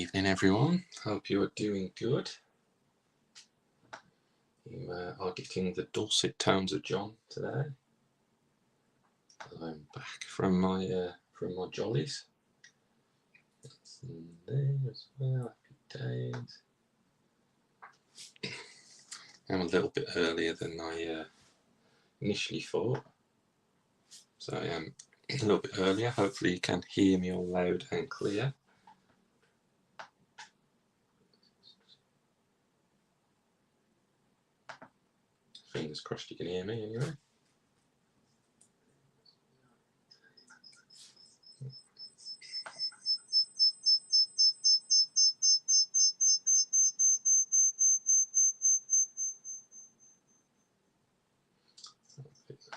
Evening, everyone. Hope you are doing good. You are getting the dulcet tones of John today. I'm back from my jollies. That's in there as well. Happy days. I'm a little bit earlier than I initially thought, so I am a little bit earlier. Hopefully, you can hear me all loud and clear. Fingers crossed you can hear me anyway.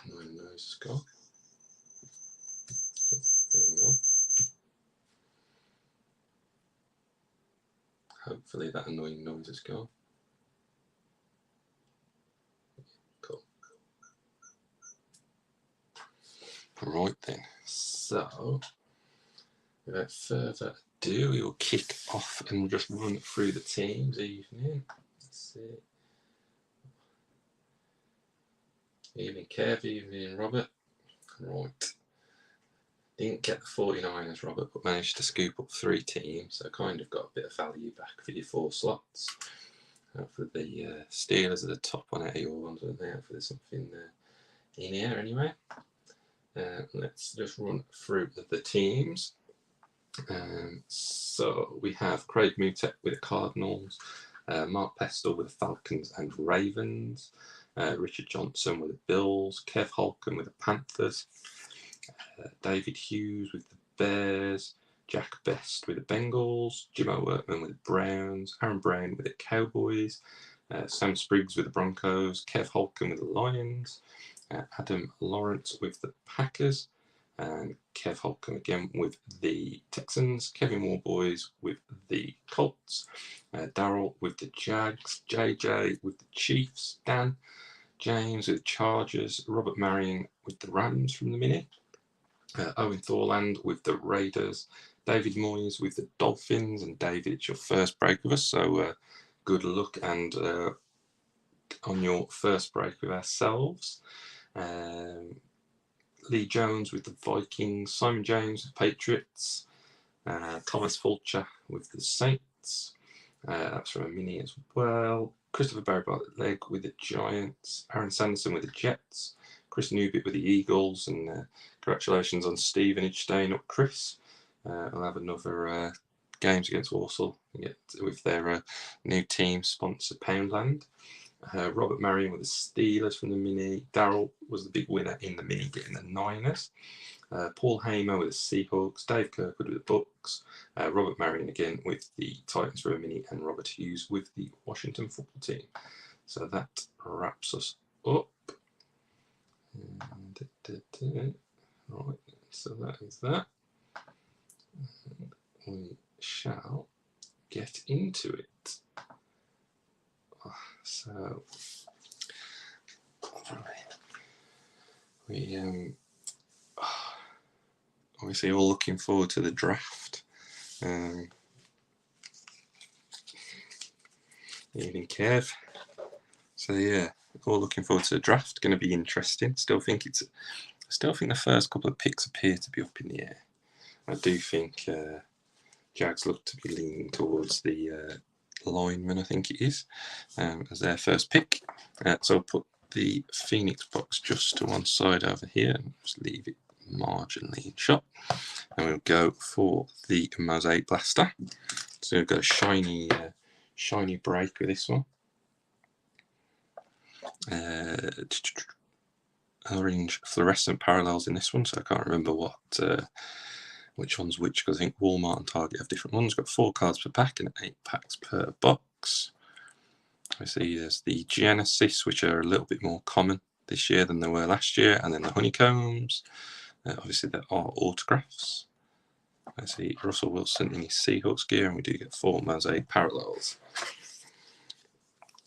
My nose has gone. There we go. Hopefully that annoying noise has gone. Cool. Right then, so without further ado, we will kick off and just run through the teams. Evening. Let's see. Evening Kev, evening Robert. Right. Didn't get the 49ers, Robert, but managed to scoop up 3 teams, so kind of got a bit of value back for your 4 slots. Hopefully the Steelers are the top one out of your ones, aren't they? Hopefully there's something in here anyway. Let's just run through the teams. So we have Craig Mutek with the Cardinals, Mark Pestle with the Falcons and Ravens, Richard Johnson with the Bills, Kev Holcomb with the Panthers, David Hughes with the Bears, Jack Best with the Bengals, Jimmo Workman with the Browns, Aaron Brown with the Cowboys, Sam Spriggs with the Broncos, Kev Holcomb with the Lions, Adam Lawrence with the Packers, and Kev Holcomb again with the Texans, Kevin Warboys with the Colts, Darryl with the Jags, JJ with the Chiefs, Dan James with the Chargers, Robert Marion with the Rams from the Mini, Owen Thorland with the Raiders, David Moyes with the Dolphins, and David, it's your first break with us, so good luck and on your first break with ourselves. Lee Jones with the Vikings, Simon James with the Patriots, Thomas Fulcher with the Saints, that's from a mini as well, Christopher Barrett-Leg with the Giants, Aaron Sanderson with the Jets, Chris Newbit with the Eagles, and congratulations on Stevenage staying up, Chris. I'll have another games against Walsall with their new team sponsor Poundland. Robert Marion with the Steelers from the mini. Darryl was the big winner in the mini, getting the Niners. Paul Hamer with the Seahawks. Dave Kirkwood with the Bucks. Robert Marion again with the Titans from a mini, and Robert Hughes with the Washington football team. So that wraps us up. Right, so that is that. And we shall get into it. So we obviously all looking forward to the draft. Evening Kev. So yeah, all looking forward to the draft. Going to be interesting. I still think the first couple of picks appear to be up in the air. I do think Jags look to be leaning towards the lineman, I think it is, as their first pick. So I'll put the Phoenix box just to one side over here and just leave it marginally in shot. And we'll go for the Mosaic Blaster. So we've got a shiny break with this one. Orange fluorescent parallels in this one, so I can't remember which one's which, because I think Walmart and Target have different ones. We've got 4 cards per pack and 8 packs per box. Obviously there's the Genesis, which are a little bit more common this year than they were last year, and then the Honeycombs. Obviously there are autographs. I see Russell Wilson in his Seahawks gear, and we do get 4 Mosaic parallels.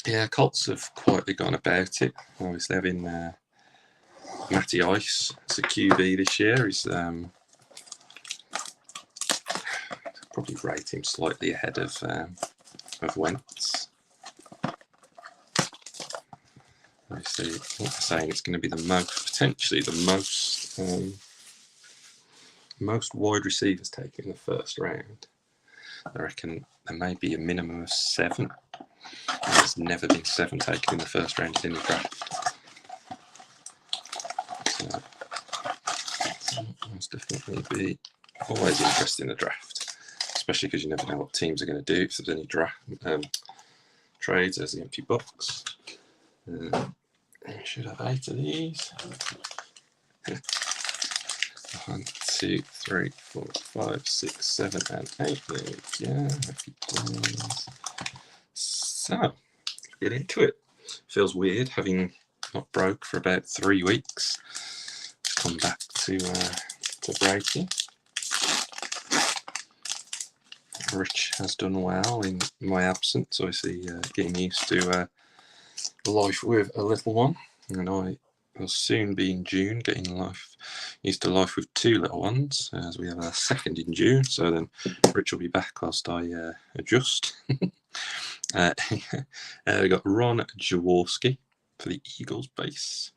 Yeah, Colts have quietly gone about it. Obviously having Matty Ice as a QB this year. He's probably rate him slightly ahead of Wentz. Obviously, what I'm saying, it's going to be the most, potentially the most wide receivers taken in the first round. I reckon there may be a minimum of 7. And there's never been 7 taken in the first round in the draft. So must definitely be always interesting in the draft, especially because you never know what teams are going to do. If there's any draft trades, there's the empty box. You should have 8 of these. 1, 2, 3, 4, 5, 6, 7, and 8. There we go. Happy days. So, let's get into it. Feels weird having not broke for about 3 weeks. Come back to breaking. Rich has done well in my absence, obviously getting used to life with a little one, and I will soon be in June getting used to life with 2 little ones, as we have a second in June, so then Rich will be back whilst I adjust. We got Ron Jaworski for the Eagles base,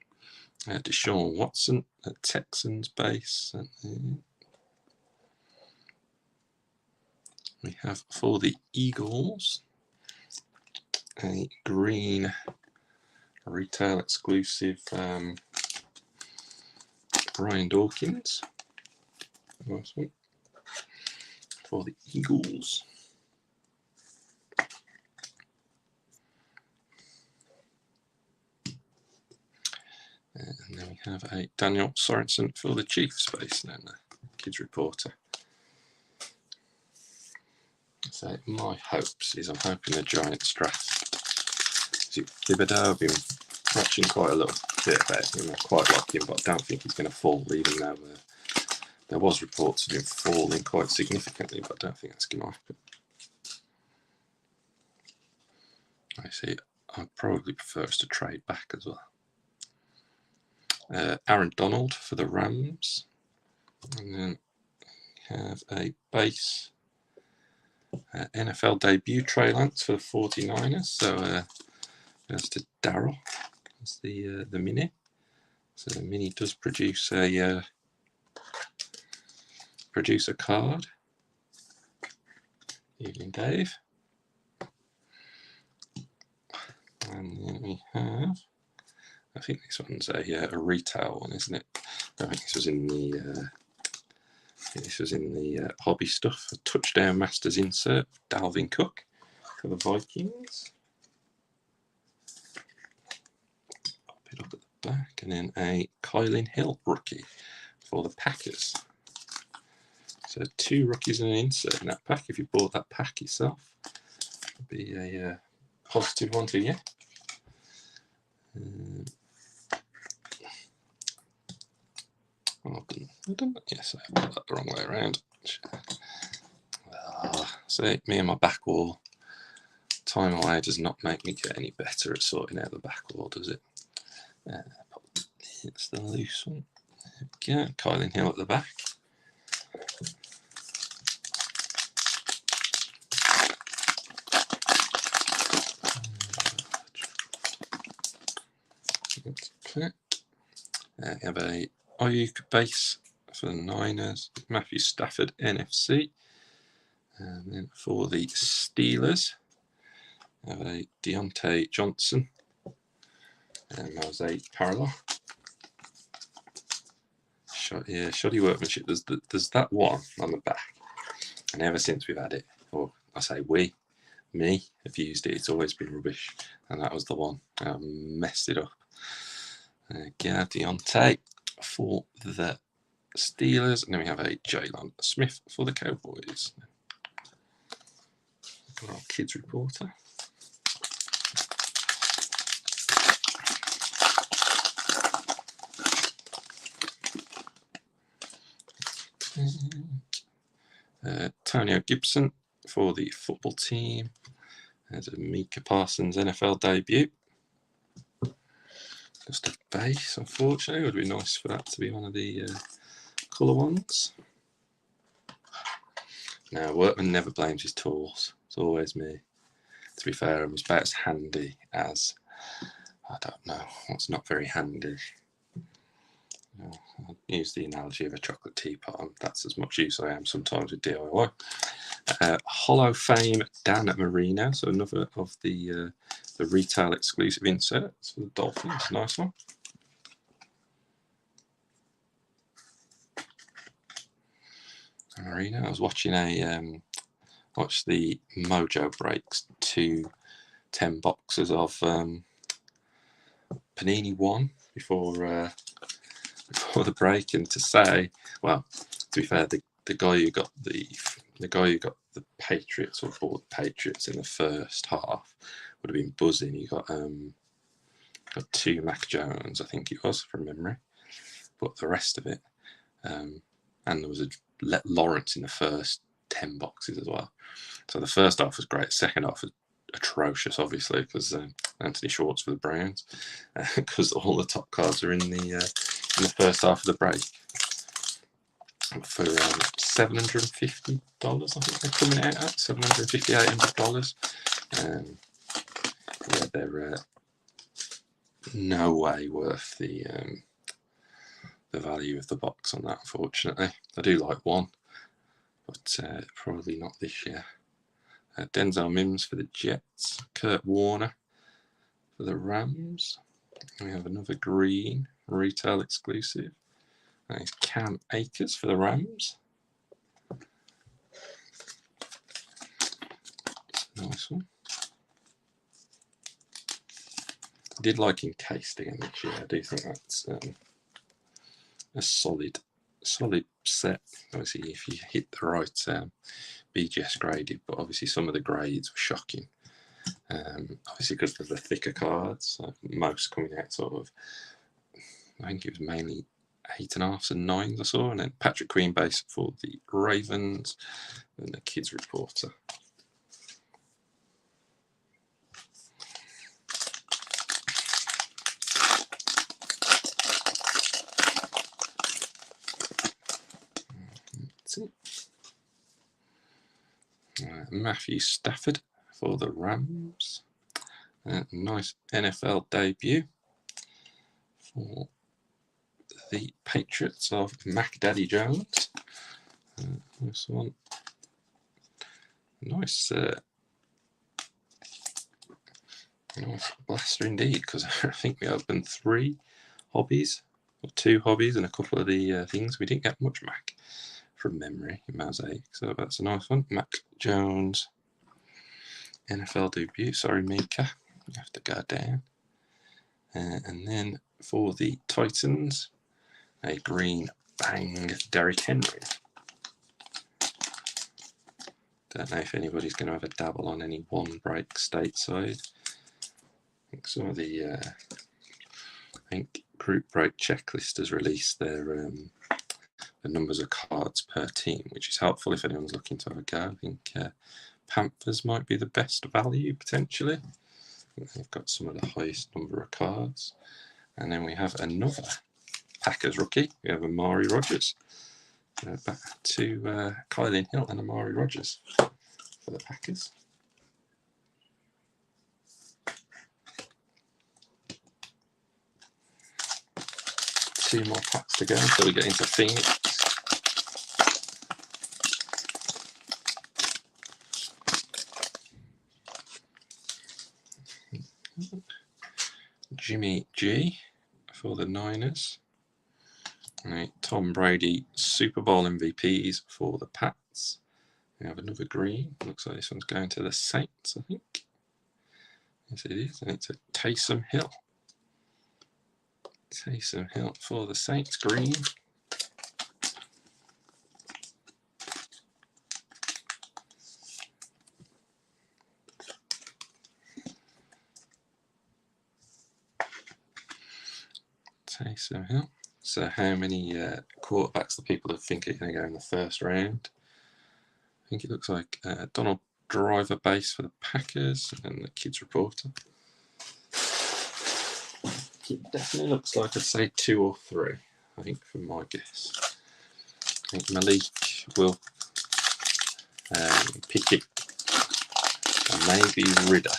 Deshaun Watson at Texans base, and we have for the Eagles a green retail exclusive Brian Dawkins. Nice one. For the Eagles. And then we have a Daniel Sorensen for the Chiefs base, and then the Kids Reporter. So my hopes is I'm hoping the Giants draft Thibodeau. I've been watching quite a little bit about him. I quite like him, but I don't think he's going to fall, even though there was reports of him falling quite significantly, but I don't think that's going to happen. I see. I'd probably prefer us to trade back as well. Aaron Donald for the Rams, and then we have a base NFL debut Trey Lance for the 49ers. So goes to Daryl. That's the mini. So the mini does produce a card. Evening, Dave. And then we have, I think this one's a retail one, isn't it? I think this was in the hobby stuff. A touchdown Masters insert, Dalvin Cook for the Vikings. Pop it up at the back, and then a Kylin Hill rookie for the Packers. So 2 rookies and an insert in that pack. If you bought that pack yourself, it'd be a positive one to you. I've done that. Yes, I put that the wrong way around. See, me and my back wall. Time away does not make me get any better at sorting out the back wall, does it? It's the loose one. There we go. Kylin Hill at the back. We have a Ayuk base for the Niners, Matthew Stafford NFC, and then for the Steelers, we have a Deontay Johnson and Mosaic parallel. Shoddy workmanship. There's that one on the back, and ever since we've had it, or I say me have used it, it's always been rubbish, and that was the one. I messed it up. Deontay for the Steelers, and then we have a Jalen Smith for the Cowboys. Our Kids Reporter. Antonio Gibson for the football team. There's a Micah Parsons NFL debut. Just a base, unfortunately. It would be nice for that to be one of the colour ones. Now, Workman never blames his tools. It's always me. To be fair, I was about as handy as, I don't know, what's not very handy. I'll use the analogy of a chocolate teapot, and that's as much use I am sometimes with DIY. Hollow Fame Dan Marino, so another of the retail exclusive inserts for the Dolphins. Nice one. Marino. I was watching watched the Mojo breaks 2 10 boxes of Panini 1 before the break, and to say, well, to be fair, the guy who got the Patriots, or bought the Patriots in the first half, would have been buzzing. He got 2 Mac Jones, I think it was, from memory, but the rest of it, and there was a Lawrence in the first 10 boxes as well. So the first half was great. Second half was atrocious, obviously, because Anthony Schwartz for the Browns, because all the top cards are in the first half of the break. For $750, I think they're coming out at $750, $800. Yeah, they're no way worth the value of the box on that, unfortunately. I do like one, but probably not this year. Denzel Mims for the Jets, Kurt Warner for the Rams. We have another green retail exclusive. And it's Cam Akers for the Rams. Nice one. I did like Encased again this year. I do think that's a solid set. Obviously, if you hit the right BGS graded, but obviously some of the grades were shocking. Obviously because of the thicker cards, most coming out sort of, I think it was mainly 8.5s and 9s I saw, and then Patrick Queen base for the Ravens, and the Kids Reporter. That's it. Matthew Stafford for the Rams. Nice NFL debut for the Patriots of Mac Daddy Jones. This one. Nice blaster indeed, because I think we opened 3 hobbies, or 2 hobbies, and a couple of the things. We didn't get much Mac from memory in Mosaic, so that's a nice one. Mac Jones, NFL debut. Sorry, Mika, you have to go down. And then for the Titans, a green bang Derrick Henry. Don't know if anybody's going to have a dabble on any one break stateside. I think some of the Group Break Checklist has released their the numbers of cards per team, which is helpful if anyone's looking to have a go. I think Panthers might be the best value potentially. I think they've got some of the highest number of cards. And then we have another Packers rookie. We have Amari Rodgers. Back to Kylan Hill and Amari Rodgers for the Packers. Two more packs to go until we get into Phoenix. Jimmy G for the Niners. Right, Tom Brady Super Bowl MVPs for the Pats. We have another green. Looks like this one's going to the Saints, I think. Yes, it is. And it's a Taysom Hill. Taysom Hill for the Saints, green. Taysom Hill. So how many quarterbacks do people think are going to go in the first round? I think it looks like Donald Driver base for the Packers and the Kids Reporter. It definitely looks like I'd say 2 or 3, I think, from my guess. I think Malik will Pickett, and maybe Ridder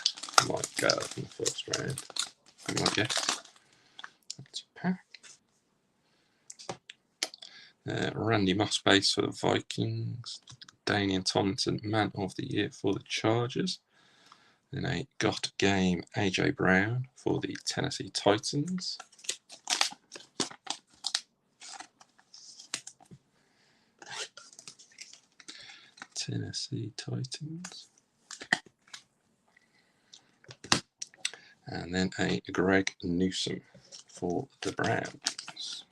might go in the first round. I might guess. That's a pack. Randy Moss base for the Vikings. Daniel Tomlinson, man of the year for the Chargers. Then a got game AJ Brown for the Tennessee Titans. Tennessee Titans. And then a Greg Newsome for the Browns.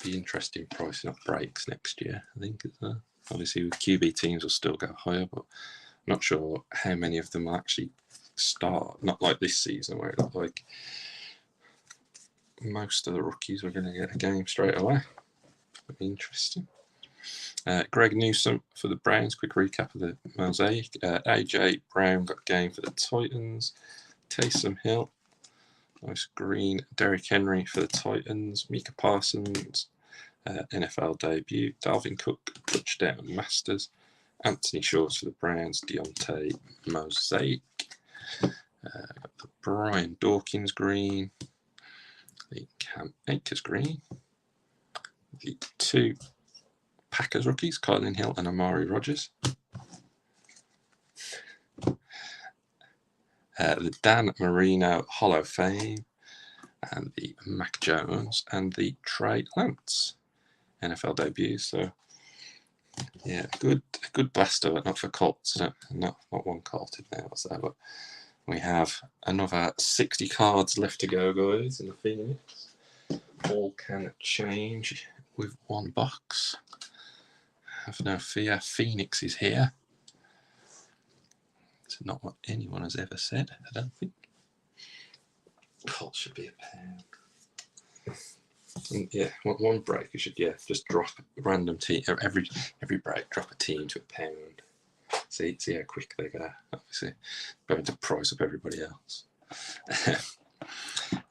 Be interesting pricing up breaks next year, I think. Obviously, with QB teams will still go higher, but I'm not sure how many of them will actually start. Not like this season, where it looked like most of the rookies were going to get a game straight away. It'll be interesting. Greg Newsome for the Browns. Quick recap of the Mosaic. AJ Brown got game for the Titans. Taysom Hill. Nice green. Derrick Henry for the Titans. Micah Parsons. NFL debut. Dalvin Cook. Touchdown Masters. Anthony Shorts for the Browns. Deontay Mosaic. Got the Brian Dawkins green. The Cam Akers green. The two Packers rookies, Kylan Hill and Amari Rodgers. The Dan Marino Hall of Fame, and the Mac Jones and the Trey Lance NFL debuts. So yeah, a good blaster, but not for Colts. Not one Colted now, so but we have another 60 cards left to go, guys, in the Phoenix. All can change with one box. Have no fear, Phoenix is here. It's not what anyone has ever said, I don't think. Colt should be a pound. And yeah, one break, you should just drop a random team every break, drop a team to a pound. See how quick they go. Obviously, going to price up everybody else.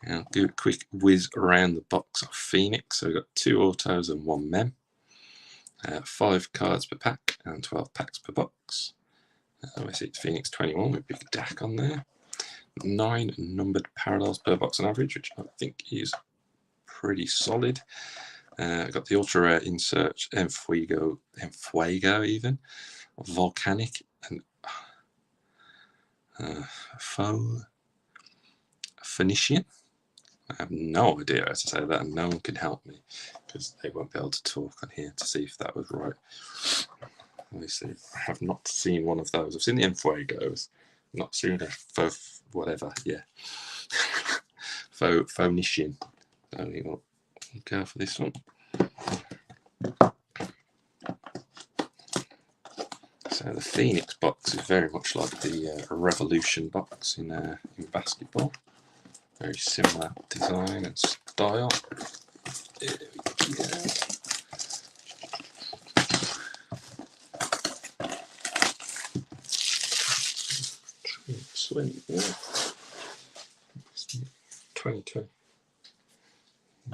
I'll do a quick whiz around the box of Phoenix. So we've got 2 autos and 1 mem. 5 cards per pack and 12 packs per box. Obviously it's Phoenix 21 with Big Dak on there. 9 numbered parallels per box on average, which I think is pretty solid. I've got the ultra rare insert Enfuego even, Volcanic, and Phoenician. I have no idea how to say that, and no one can help me because they won't be able to talk on here to see if that was right. Obviously, I have not seen one of those. I've seen the Enfuegos, not seen a whatever. Yeah, Phoenician. We'll go for this one. So the Phoenix box is very much like the Revolution box in basketball. Very similar design and style. There we go. 22.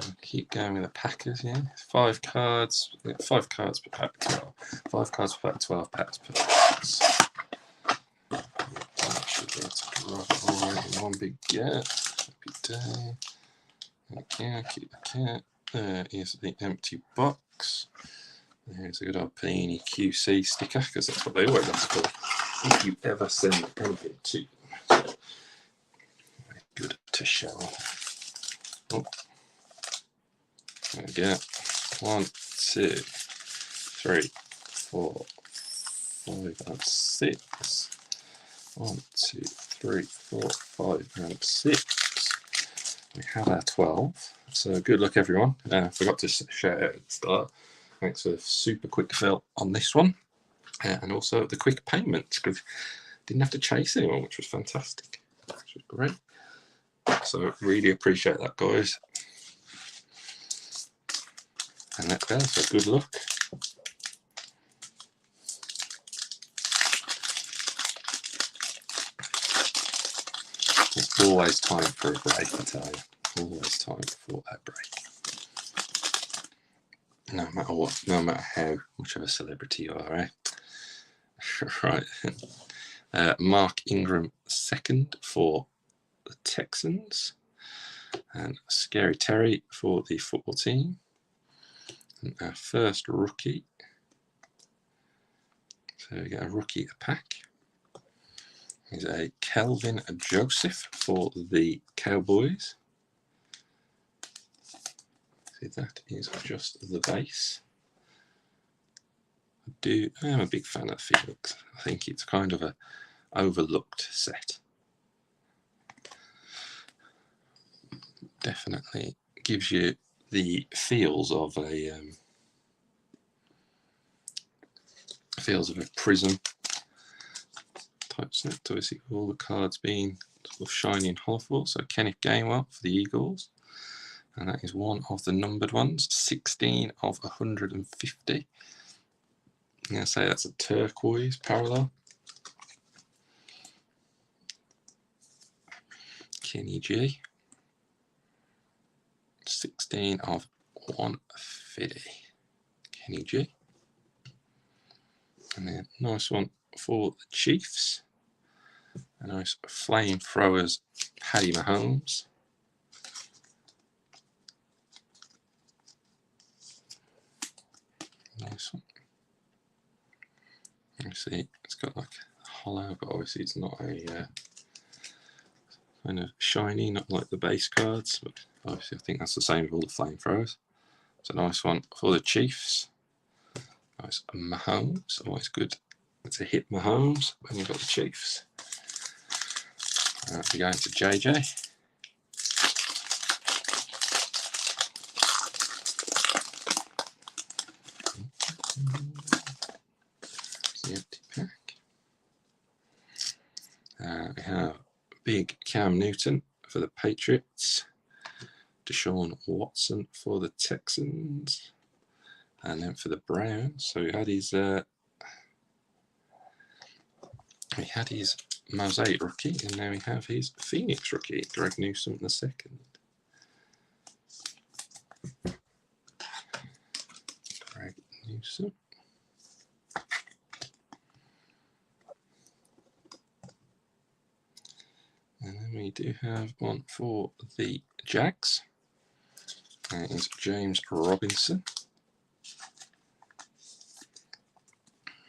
I'll keep going with the Packers, yeah. 5 cards. 5 cards per pack, 12. 5 cards per pack, 12 packs per box. I should be able to drop it all in one big get. Happy day. Okay, keep the cat. There is the empty box. There's a good old Panini QC sticker, because that's what they always ask for if you ever send anything to them. So, very good to show off. Oh. There we go. 1, 2, 3, 4, 5, and 6. 1, 2, 3, 4, 5, and 6. We have our 12. So good luck, everyone. Forgot to shout out at the start. Thanks for the super quick fill on this one. And also the quick payments, because didn't have to chase anyone, which was fantastic. Which was great. So really appreciate that, guys. And let's go. So good luck. There's always time for a break, I tell you. Always time for a break. No matter what, no matter how much of a celebrity you are, eh? Right. Mark Ingram second for the Texans, and Scary Terry for the football team. And our first rookie, so we get a rookie pack, is a Kelvin Joseph for the Cowboys. See, that is just the base. I am a big fan of Felix. I think it's kind of a overlooked set. Definitely gives you the feels of a prism type set. Obviously, all the cards being sort of shiny and colourful. So Kenneth Gainwell for the Eagles, and that is one of the numbered ones, 16 of 150. I'm going to say that's a turquoise parallel. Kenny G, 16 of 150. Kenny G. And then nice one for the Chiefs. A nice flamethrowers Paddy Mahomes. Nice one. You see, it's got like a hollow, but obviously it's not a kind of shiny, not like the base cards. But obviously, I think that's the same with all the flamethrowers. It's a nice one for the Chiefs. Nice Mahomes, always good to hit Mahomes when you've got the Chiefs. We're going to JJ. The empty pack. We have big Cam Newton for the Patriots, Deshaun Watson for the Texans, and then for the Browns. So we had his Mosaic rookie, and now we have his Phoenix rookie, Greg Newsome II. Greg Newsome. And then we do have one for the Jags. That is James Robinson.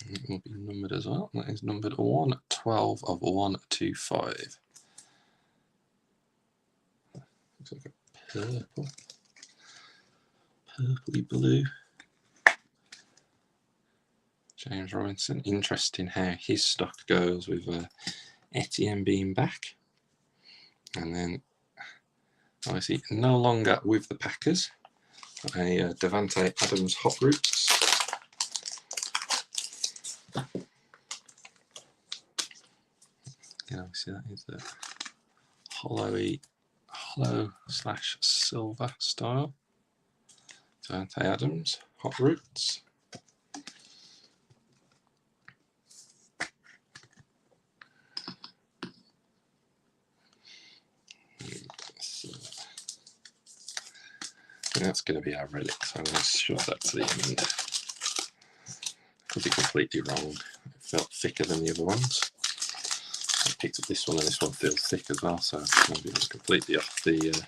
It will be numbered as well. That is numbered 112 of 125. Looks like a purpley blue. James Robinson. Interesting how his stock goes with Etienne being back. And then, obviously, no longer with the Packers. A Davante Adams Hot Roots. Yeah, obviously that is a hollow / silver style. Davante Adams Hot Roots. And that's going to be our relic, so I'm going to shove that to the end. Could be completely wrong. It felt thicker than the other ones. I picked up this one, and this one feels thick as well, so maybe it's completely off the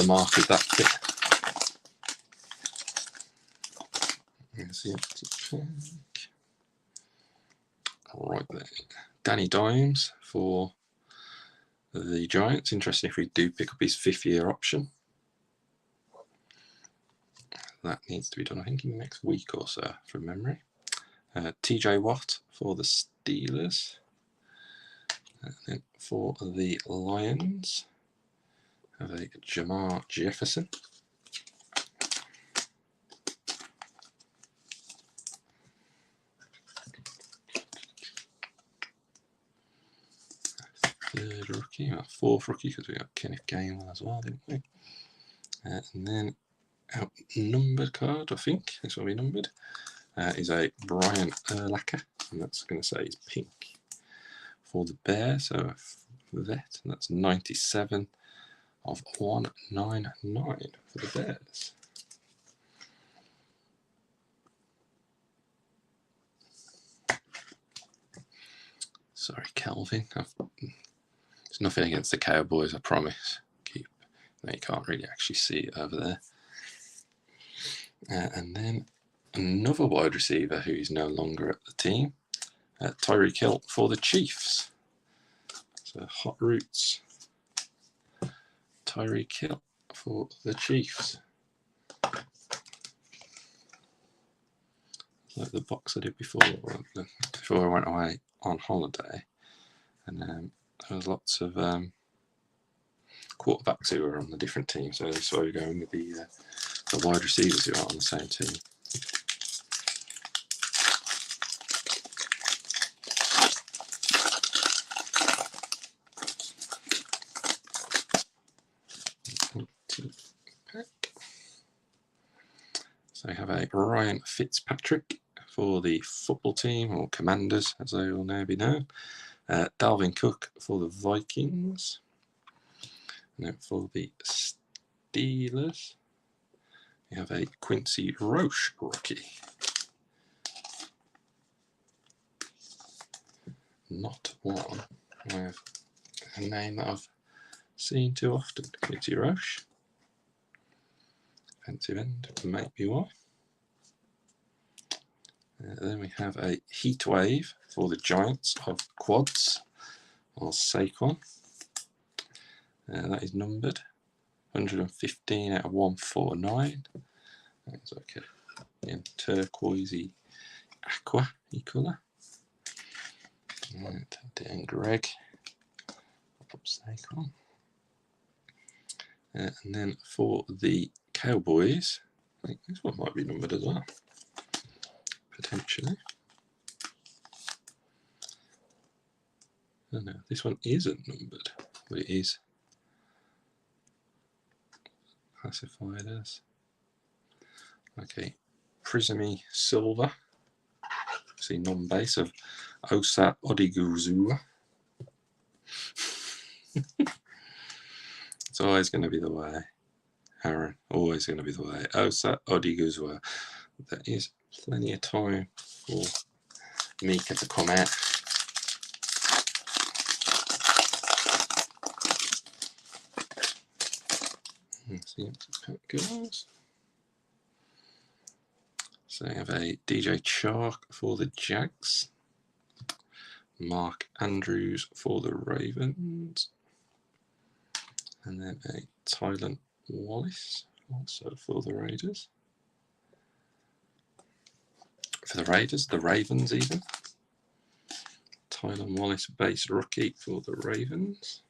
mark of that fit. There's the empty pack. Right there. Danny Dimes for the Giants. Interesting if we do pick up his 5th-year option. That needs to be done, I think, in the next week or so, from memory. TJ Watt for the Steelers. And then for the Lions, have a Jamar Jefferson. Third rookie, our 4th rookie, because we got Kenneth Gainwell as well, didn't we? And then our numbered card, I think this will be numbered, is a Brian Urlacher, and that's going to say it's pink for the Bears, so a vet, and that's 97 of 199 for the Bears. Kelvin. There's nothing against the Cowboys, I promise. No, you can't really actually see it over there. And then another wide receiver who is no longer at the team, Tyreek Hill for the Chiefs. So Hot Roots, Tyreek Hill for the Chiefs. Like the box I did before I went away on holiday, and there was lots of quarterbacks who were on the different teams, so that's why we're going with the wide receivers who are on the same team. So we have a Ryan Fitzpatrick for the football team, or Commanders as they will now be known. Dalvin Cook for the Vikings. And then for the Steelers, we have a Quincy Roche rookie. Not one with a name that I've seen too often. Quincy Roche. Defensive end, might be why. Then we have a Heat Wave for the Giants of Quads, or Saquon. That is numbered 115 out of 149. That's okay. In turquoisey aqua colour. Right, Dan Greg. Saquon. And then for the Cowboys, I think this one might be numbered as well, potentially. Oh no, this one isn't numbered, but it is classified as okay. Prismy Silver. See non-base of Osa Odiguzua. It's always going to be the way, Aaron. Always going to be the way. Osa Odiguzua. There is plenty of time for Mika to come out. Let's see how it goes. So we have a DJ Chark for the Jags. Mark Andrews for the Ravens. And then a Tylan Wallace also for the Raiders. For the Raiders, the Ravens even. Tylan Wallace base rookie for the Ravens.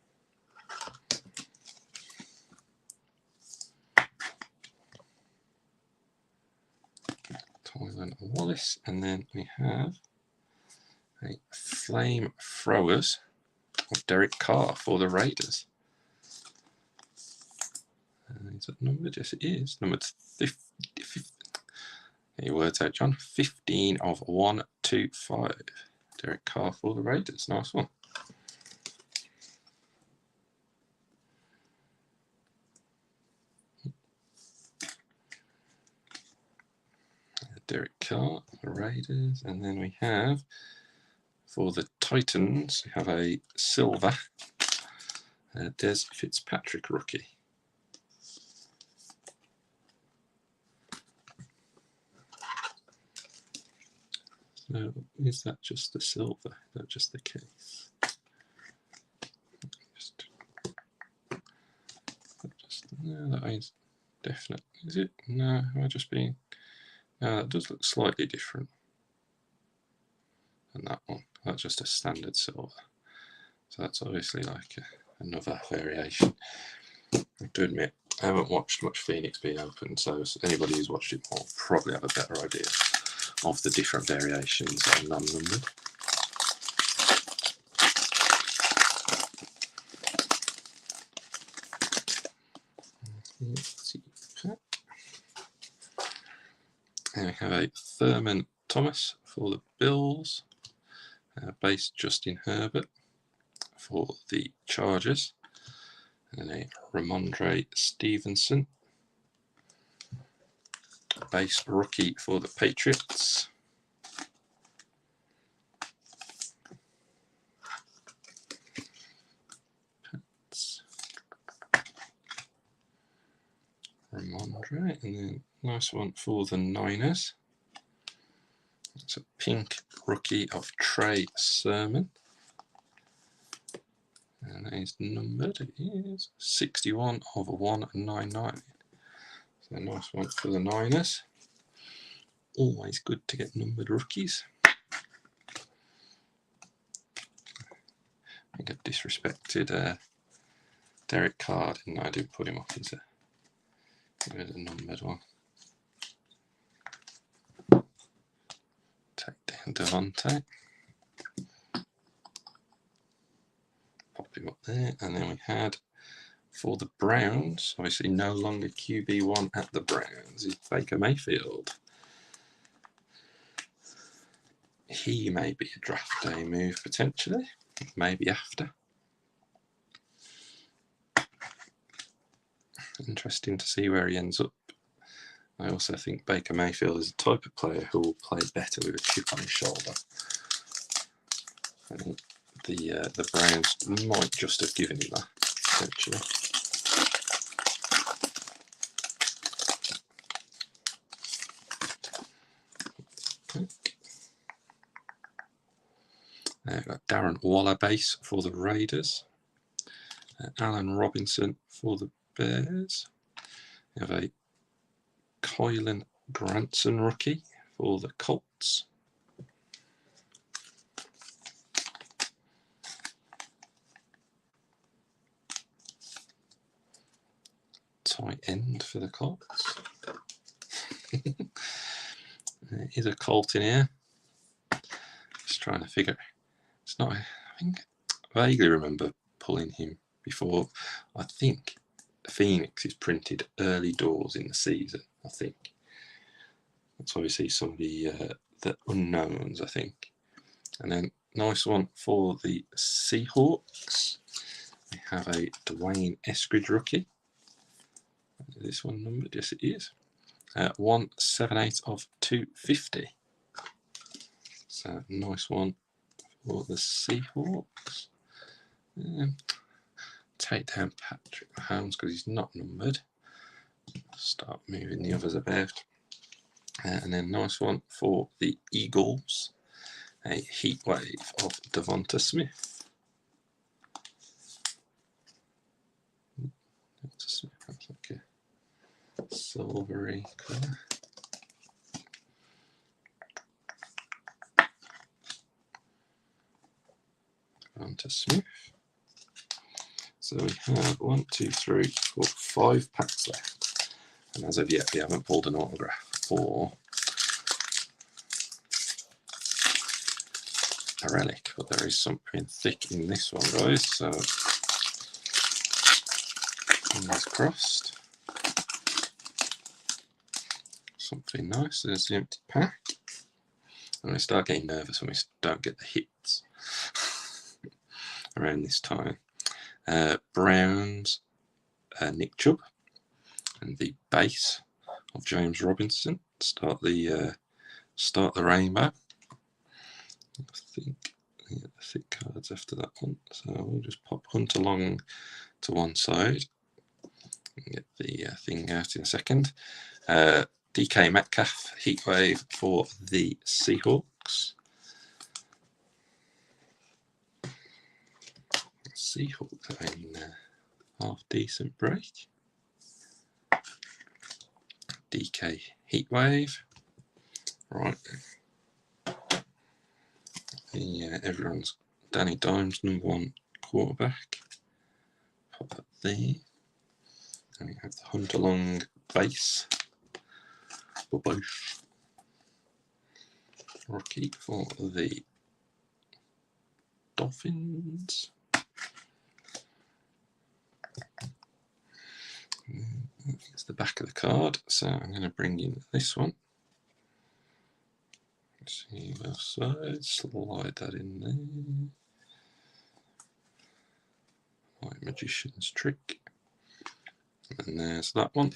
Tylan Wallace, and then we have a Flame Throwers of Derek Carr for the Raiders. Is that numbered? Yes, it is. Numbered 50. Get your words out, John. 15 of 125. Derek Carr for the Raiders. Nice one. Derek Carr, the Raiders, and then we have for the Titans, we have a silver Des Fitzpatrick rookie. So is that just the silver? Not just the case? No, that is definite. Is it? No, am I just being? No, that does look slightly different than that one. That's just a standard silver. So that's obviously like another variation. I have to admit, I haven't watched much Phoenix being opened, so anybody who's watched it will probably have a better idea of the different variations and non-numbered. And we have a Thurman Thomas for the Bills, base Justin Herbert for the Chargers, and a Ramondre Stevenson, base rookie for the Patriots. Great, and then nice one for the Niners. It's a pink rookie of Trey Sermon. And that is numbered. It is 61 of 199. So a nice one for the Niners. Always good to get numbered rookies. I think I disrespected Derek Carr, didn't I? Didn't put him up as a numbered one. Take down Devontae. Pop him up there. And then we had, for the Browns, obviously no longer QB1 at the Browns, is Baker Mayfield. He may be a draft day move potentially, maybe after. Interesting to see where he ends up. I also think Baker Mayfield is a type of player who will play better with a chip on his shoulder. I think the Browns might just have given him that, potentially. We've got Darren Waller base for the Raiders. Allen Robinson for the Bears. We have a Kylan Granson rookie for the Colts. Tight end for the Colts. There is a Colt in here. Just trying to figure. It's not. I think I vaguely remember pulling him before. I think Phoenix is printed early doors in the season. I think that's why we see some of the unknowns. I think, and then nice one for the Seahawks. We have a Dwayne Eskridge rookie. Is this one numbered? Yes, it is. 178 of 250. So nice one for the Seahawks. Take down Patrick Mahomes because he's not numbered. Start moving the others about. And then nice one for the Eagles. A heat wave of Devonta Smith. Devonta Smith, that's like a silvery colour. Devonta Smith. So we have 1, 2, 3, 4, 5 packs left. And as of yet, we haven't pulled an autograph for a relic, but there is something thick in this one, guys. So fingers crossed. Something nice. There's the empty pack. I'm going to start getting nervous when we don't get the hits around this time. Browns, Nick Chubb, and the base of James Robinson. Start the rainbow. I think the thick cards after that one. So we'll just pop Hunt along to one side and get the thing out in a second. DK Metcalf Heatwave for the Seahawks. Seahawks having a half decent break. DK Heatwave. Right. Everyone's Danny Dimes, #1 quarterback. Pop that there. And we have the Hunt along base. Bush. Rookie for the Dolphins. It's the back of the card, so I'm going to bring in this one. See both sides, slide that in there. White Magician's trick. And there's that one.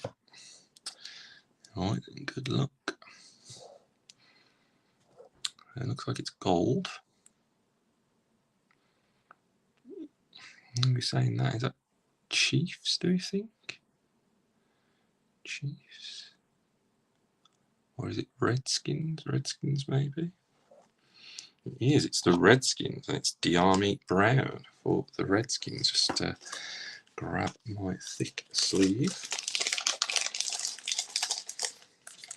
Alright, good luck. It looks like it's gold. I'm going to be saying that. Is that Chiefs, do you think? Chiefs. Or is it Redskins? Redskins, maybe? It is. It's the Redskins. And it's Dyami Brown for the Redskins. Just grab my thick sleeve.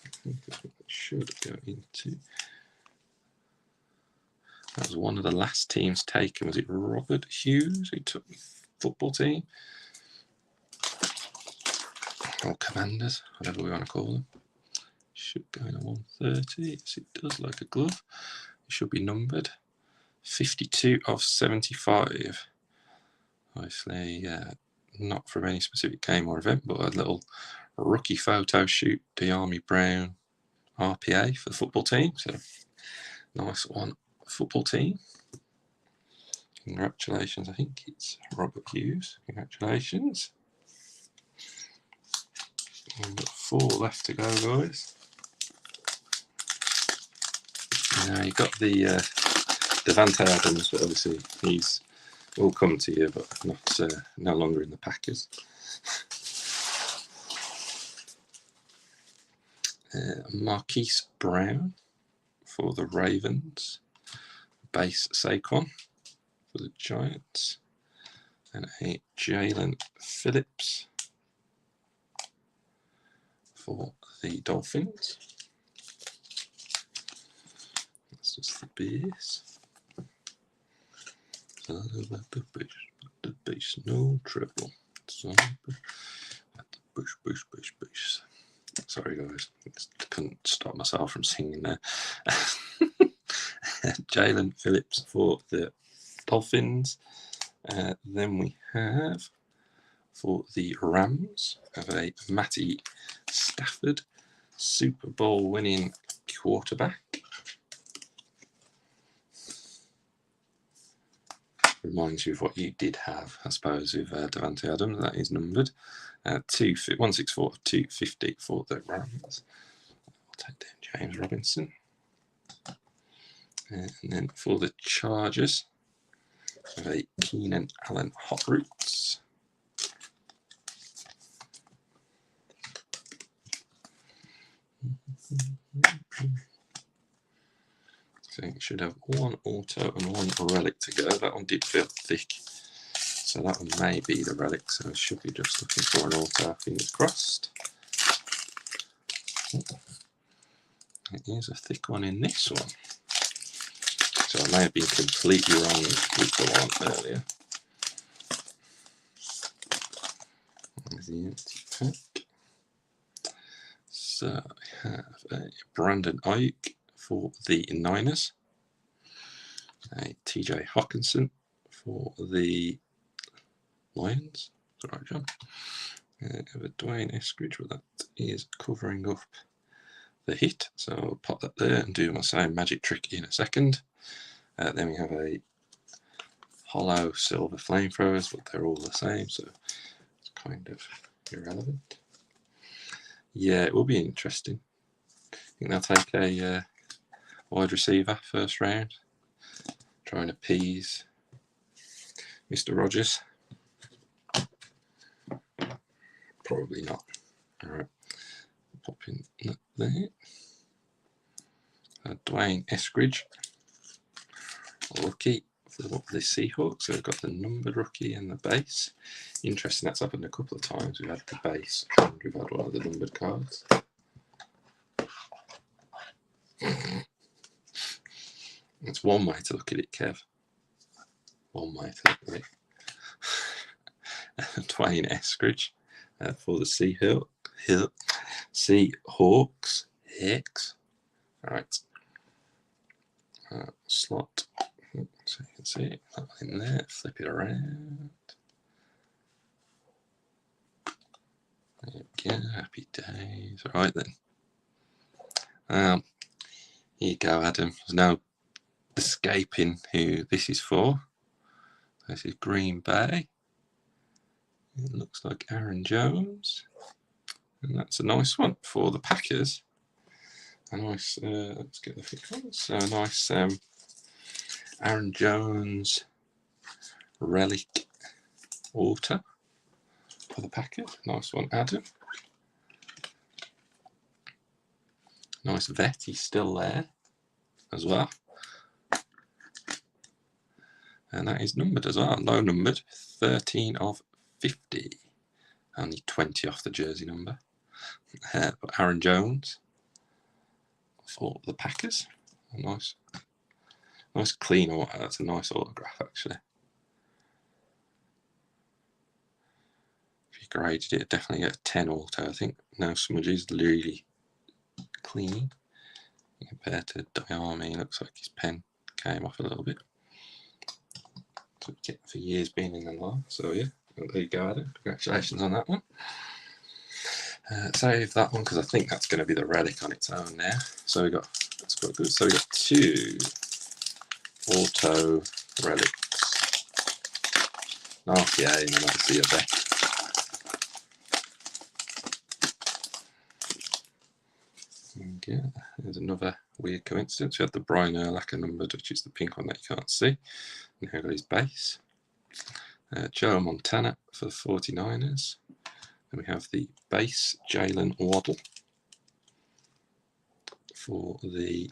I think that's what it should go into. That was one of the last teams taken. Was it Robert Hughes who took the football team? Or Commanders, whatever we want to call them. Should go in a 130. Yes, it does, like a glove. It should be numbered. 52 of 75. Obviously, not from any specific game or event, but a little rookie photo shoot. Dyami Brown, RPA for the football team. So, nice one, football team. Congratulations. I think it's Robert Hughes. Congratulations. We've got 4 left to go, guys. Now you've got the Davante Adams, but obviously he's will come to you, but not no longer in the Packers. Marquise Brown for the Ravens. Base Saquon for the Giants. And a Jalen Phillips for the Dolphins. That's just the base. The base, no trouble. Bush. Sorry, guys. I couldn't stop myself from singing there. Jalen Phillips for the Dolphins. Then we have for the Rams of a Matty Stafford, Super Bowl winning quarterback. Reminds you of what you did have, I suppose, with Davante Adams. That is numbered 164 of 250 for the Rams. I'll take down James Robinson. And then for the Chargers, of a Keenan Allen Hot Roots. So you should have 1 auto and 1 relic to go. That one did feel thick, so that one may be the relic. So I should be just looking for an auto. Fingers crossed. It is a thick one in this one. So I may have been completely wrong with the one earlier. There's the empty pack. So I have a Brandon Ayuk for the Niners, a TJ Hawkinson for the Lions. Sorry, John. I have a Dwayne Eskridge, but that is covering up the hit, so I'll pop that there and do my same magic trick in a second. Then we have a hollow silver flamethrowers, but they're all the same, so it's kind of irrelevant. Yeah, it will be interesting. I think they'll take a wide receiver first round, try and appease Mr. Rogers. Probably not. Alright, pop in that there. Dwayne Eskridge, rookie for the Seahawks. So we've got the numbered rookie and the base. Interesting, that's happened a couple of times. We've had the base and we've had one of the numbered cards. It's one way to look at it, Kev. One way to look at it. Dwayne Eskridge for the Seahawks. Hicks. Alright. Slot. So you can see it in there. Flip it around. There we go. Happy days. Alright then. Here you go, Adam. There's no escaping who this is for. This is Green Bay. It looks like Aaron Jones. And that's a nice one for the Packers. A nice, let's get the thick one. So a nice Aaron Jones relic auto for the Packers. Nice one, Adam. Nice vet, he's still there as well. And that is numbered as well, low numbered, 13 of 50. Only 20 off the jersey number. Aaron Jones for the Packers. A nice clean auto. That's a nice autograph, actually. If you graded it, definitely get a 10 auto, I think. No smudges, really clean. Compared to Diami, looks like his pen came off a little bit. So we get for years being in the line. So yeah, there you go, Adam. Congratulations on that one. Save that one because I think that's going to be the relic on its own now. So we got, that's quite good. So we got 2 auto relics. RPA and then obviously a vet. Yeah, there's another weird coincidence. We had the Brian Urlacher numbered, which is the pink one that you can't see. And here got his base. Joe Montana for the 49ers. And we have the base Jalen Waddle for the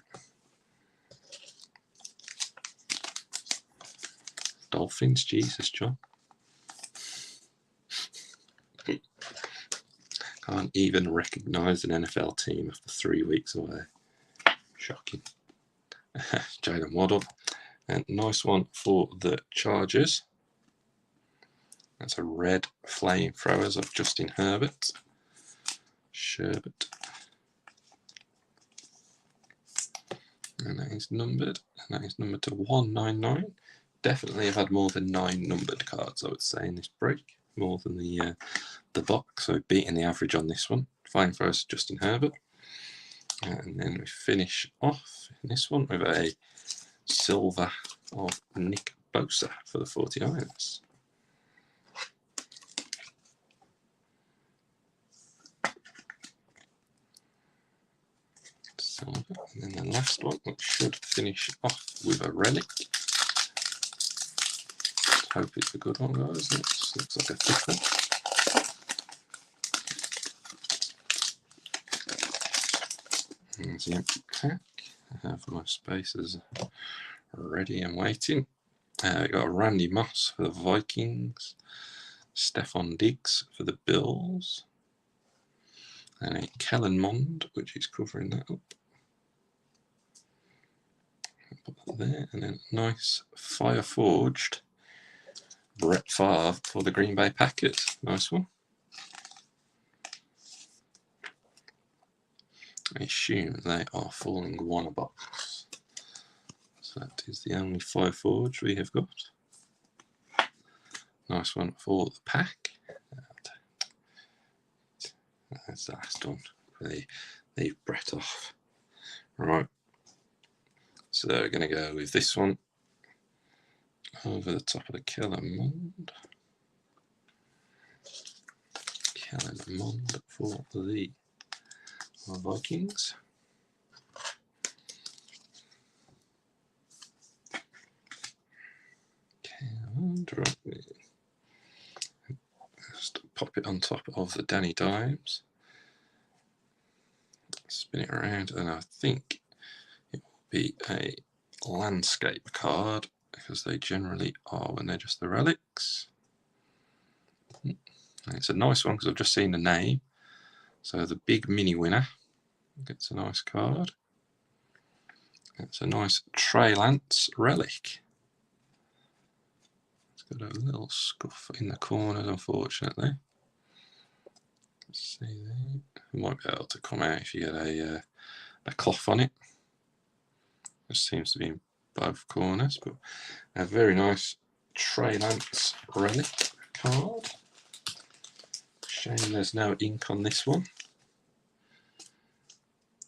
Dolphins. Jesus, John. Can't even recognise an NFL team after 3 weeks away. Shocking. Jalen Waddle. And nice one for the Chargers. That's a red flamethrowers of Justin Herbert. Sherbert. And that is numbered. And that is numbered to 199. Definitely have had more than 9 numbered cards, I would say, in this break. More than the box, so beating the average on this one. Flamethrowers Justin Herbert. And then we finish off in this one with a silver of Nick Bosa for the 49ers. Silver. And then the last one, which should finish off with a relic. Hope it's a good one, guys. It looks like a thick one. There's the empty pack. I have my spaces ready and waiting. We got a Randy Moss for the Vikings, Stephon Diggs for the Bills, and a Kellen Mond, which is covering that up. Put that there, and then nice fire forged Brett Favre for the Green Bay Packers. Nice one. I assume they are falling one a box. So that is the only fire forge we have got. Nice one for the pack. That's the last one. Leave Brett off. Right. So we're going to go with this one over the top of the Kellen Mond. Kellen Mond for the Vikings. And just pop it on top of the Danny Dimes. Spin it around, and I think it will be a landscape card because they generally are when they're just the relics. And it's a nice one because I've just seen the name. So the big mini winner gets a nice card. It's a nice Trey Lance relic. It's got a little scuff in the corners, unfortunately. Let's see there. It might be able to come out if you get a cloth on it. It seems to be in both corners, but a very nice Trey Lance relic card. Shame there's no ink on this one.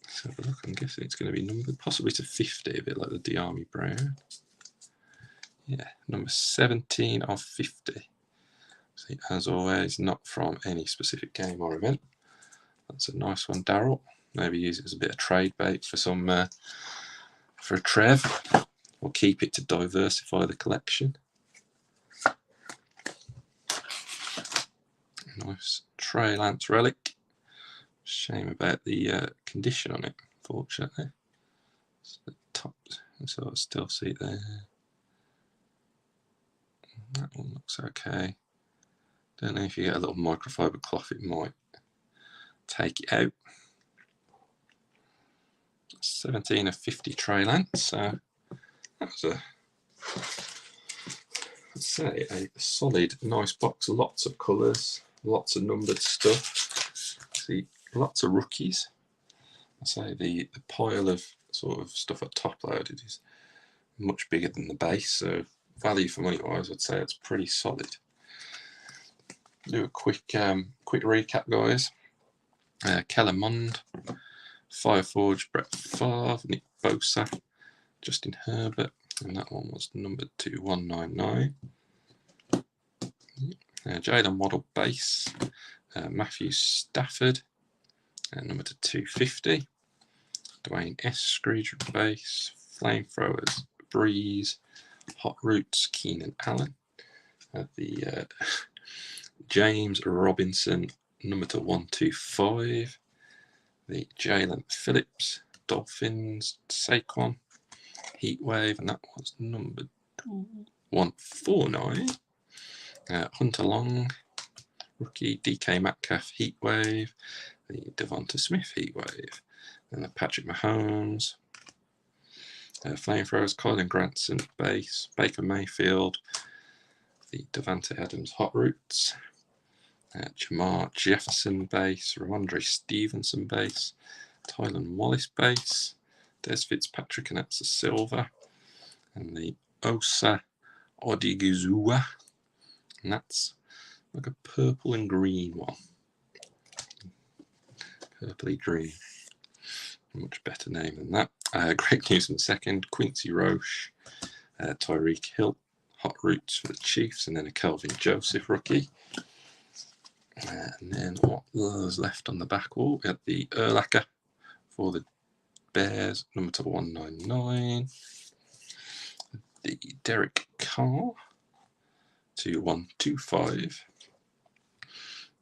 Let's have a look. I'm guessing it's going to be numbered possibly to 50, a bit like the Diami Brown. Yeah, number 17 of 50. See, as always, not from any specific game or event. That's a nice one, Darryl. Maybe use it as a bit of trade bait for some for a Trev, or keep it to diversify the collection. Nice Trey Lance relic. Shame about the condition on it. unfortunately. So the top, so I still see it there. That one looks okay. Don't know if you get a little microfiber cloth, it might take it out. 17 of 50 tray lengths, so that was I'd say a solid, nice box. Lots of colours, lots of numbered stuff. See, lots of rookies. I say the pile of sort of stuff at top loaded is much bigger than the base, so value for money wise, I'd say it's pretty solid. Do a quick recap, guys. Keller Mond, Fireforge, Brett Favre, Nick Bosa, Justin Herbert, and that one was numbered to 199. Jalen Waddle base, Matthew Stafford, number to 250. Dwayne Eskridge base, Flamethrowers, Breeze, Hot Roots, Keenan Allen. The James Robinson, number to 125. The Jalen Phillips, Dolphins, Saquon, Heatwave, and that was number 149. Hunter Long, rookie, DK Metcalf, Heatwave, the Devonta Smith Heatwave, and the Patrick Mahomes, Flamethrowers, Colin Granson base, Baker Mayfield, the Davante Adams Hot Roots, Jamar Jefferson base, Ramondre Stevenson base, Tylan Wallace base, Des Fitzpatrick, and that's a silver, and the Osa Odigizua, and that's like a purple and green one. Purpley green. Much better name than that. Greg Newsom second, Quincy Roche, Tyreek Hill, Hot Roots for the Chiefs, and then a Kelvin Joseph rookie. And then what was left on the back wall? We had the Urlacher for the Bears, number to 199. The Derek Carr to 125.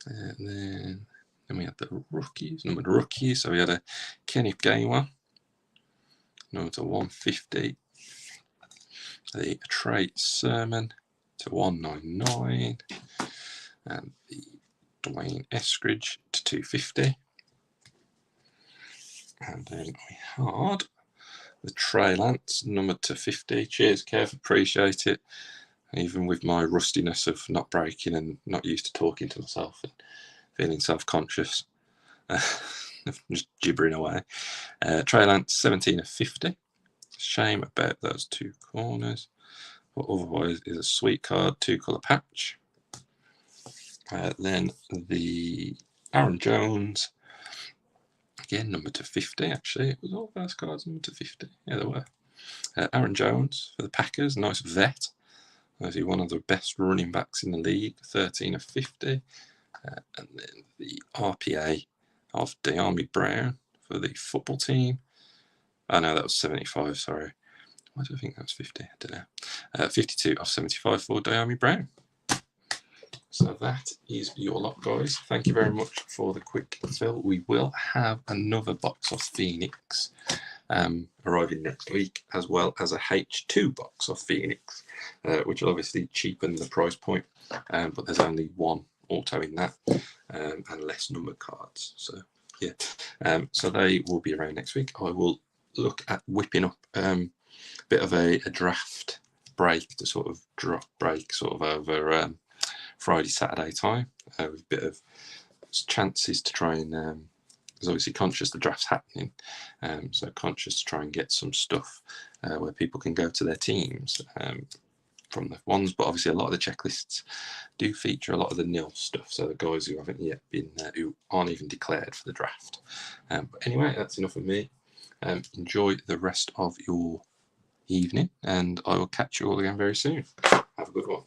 And then we had the rookies, numbered rookies. So we had a Kenneth Gainwell, number to 150. The Trey Sermon to 199. And the Dwayne Eskridge to 250. And then we had the Trey Lance, numbered to 50. Cheers, Kev, appreciate it. Even with my rustiness of not breaking and not used to talking to myself and feeling self-conscious, just gibbering away. Trey Lance, 17 of 50. Shame about those two corners, but otherwise is a sweet card, 2-colour patch. Then the Aaron Jones, again numbered to 50. Actually, it was all those cards numbered to 50. Yeah, they were. Aaron Jones for the Packers, nice vet. Obviously one of the best running backs in the league, 13 of 50. And then the RPA of De'Ami Brown for the football team. Oh no, that was 75, sorry. Why do I think that was 50? I don't know. 52 of 75 for De'Ami Brown. So that is your lot, guys. Thank you very much for the quick fill. We will have another box of Phoenix arriving next week, as well as a H2 box of Phoenix, which will obviously cheapen the price point, but there's only one auto in that, and less numbered cards. So yeah, so they will be around next week. I will look at whipping up a bit of a draft break to sort of drop break sort of over Friday, Saturday time, with a bit of chances to try and, there's obviously conscious the draft's happening, so conscious to try and get some stuff where people can go to their teams from the ones, but obviously a lot of the checklists do feature a lot of the nil stuff, so the guys who haven't yet been, who aren't even declared for the draft. But anyway, that's enough of me. Enjoy the rest of your evening, and I will catch you all again very soon. Have a good one.